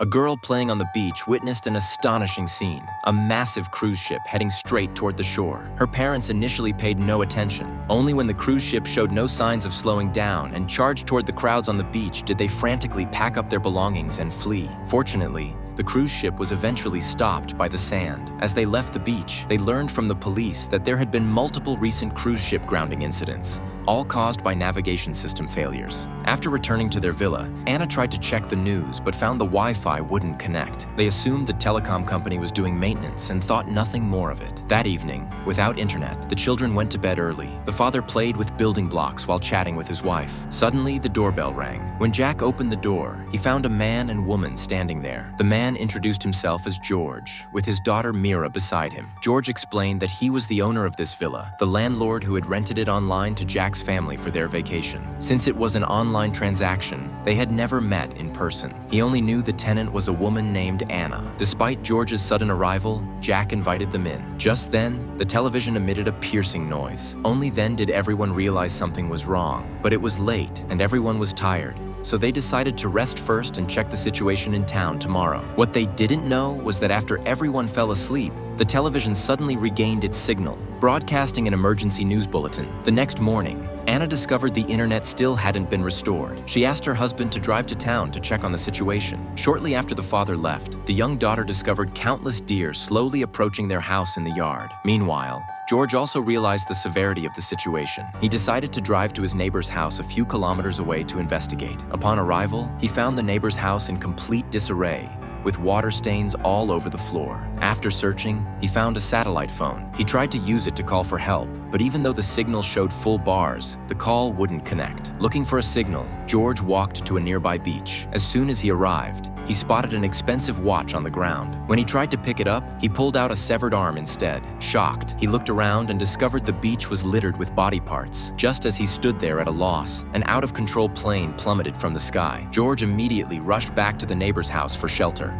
A girl playing on the beach witnessed an astonishing scene, a massive cruise ship heading straight toward the shore. Her parents initially paid no attention. Only when the cruise ship showed no signs of slowing down and charged toward the crowds on the beach did they frantically pack up their belongings and flee. Fortunately, the cruise ship was eventually stopped by the sand. As they left the beach, they learned from the police that there had been multiple recent cruise ship grounding incidents, all caused by navigation system failures. After returning to their villa, Anna tried to check the news but found the Wi-Fi wouldn't connect. They assumed the telecom company was doing maintenance and thought nothing more of it. That evening, without internet, the children went to bed early. The father played with building blocks while chatting with his wife. Suddenly, the doorbell rang. When Jack opened the door, he found a man and woman standing there. The man introduced himself as George, with his daughter Mira beside him. George explained that he was the owner of this villa, the landlord who had rented it online to Jack's family for their vacation. Since it was an online transaction, they had never met in person. He only knew the tenant was a woman named Anna. Despite George's sudden arrival, Jack invited them in. Just then, the television emitted a piercing noise. Only then did everyone realize something was wrong. But it was late, and everyone was tired, so they decided to rest first and check the situation in town tomorrow. What they didn't know was that after everyone fell asleep, the television suddenly regained its signal, broadcasting an emergency news bulletin. The next morning, Anna discovered the internet still hadn't been restored. She asked her husband to drive to town to check on the situation. Shortly after the father left, the young daughter discovered countless deer slowly approaching their house in the yard. Meanwhile, George also realized the severity of the situation. He decided to drive to his neighbor's house a few kilometers away to investigate. Upon arrival, he found the neighbor's house in complete disarray, with water stains all over the floor. After searching, he found a satellite phone. He tried to use it to call for help, but even though the signal showed full bars, the call wouldn't connect. Looking for a signal, George walked to a nearby beach. As soon as he arrived, he spotted an expensive watch on the ground. When he tried to pick it up, he pulled out a severed arm instead. Shocked, he looked around and discovered the beach was littered with body parts. Just as he stood there at a loss, an out-of-control plane plummeted from the sky. George immediately rushed back to the neighbor's house for shelter.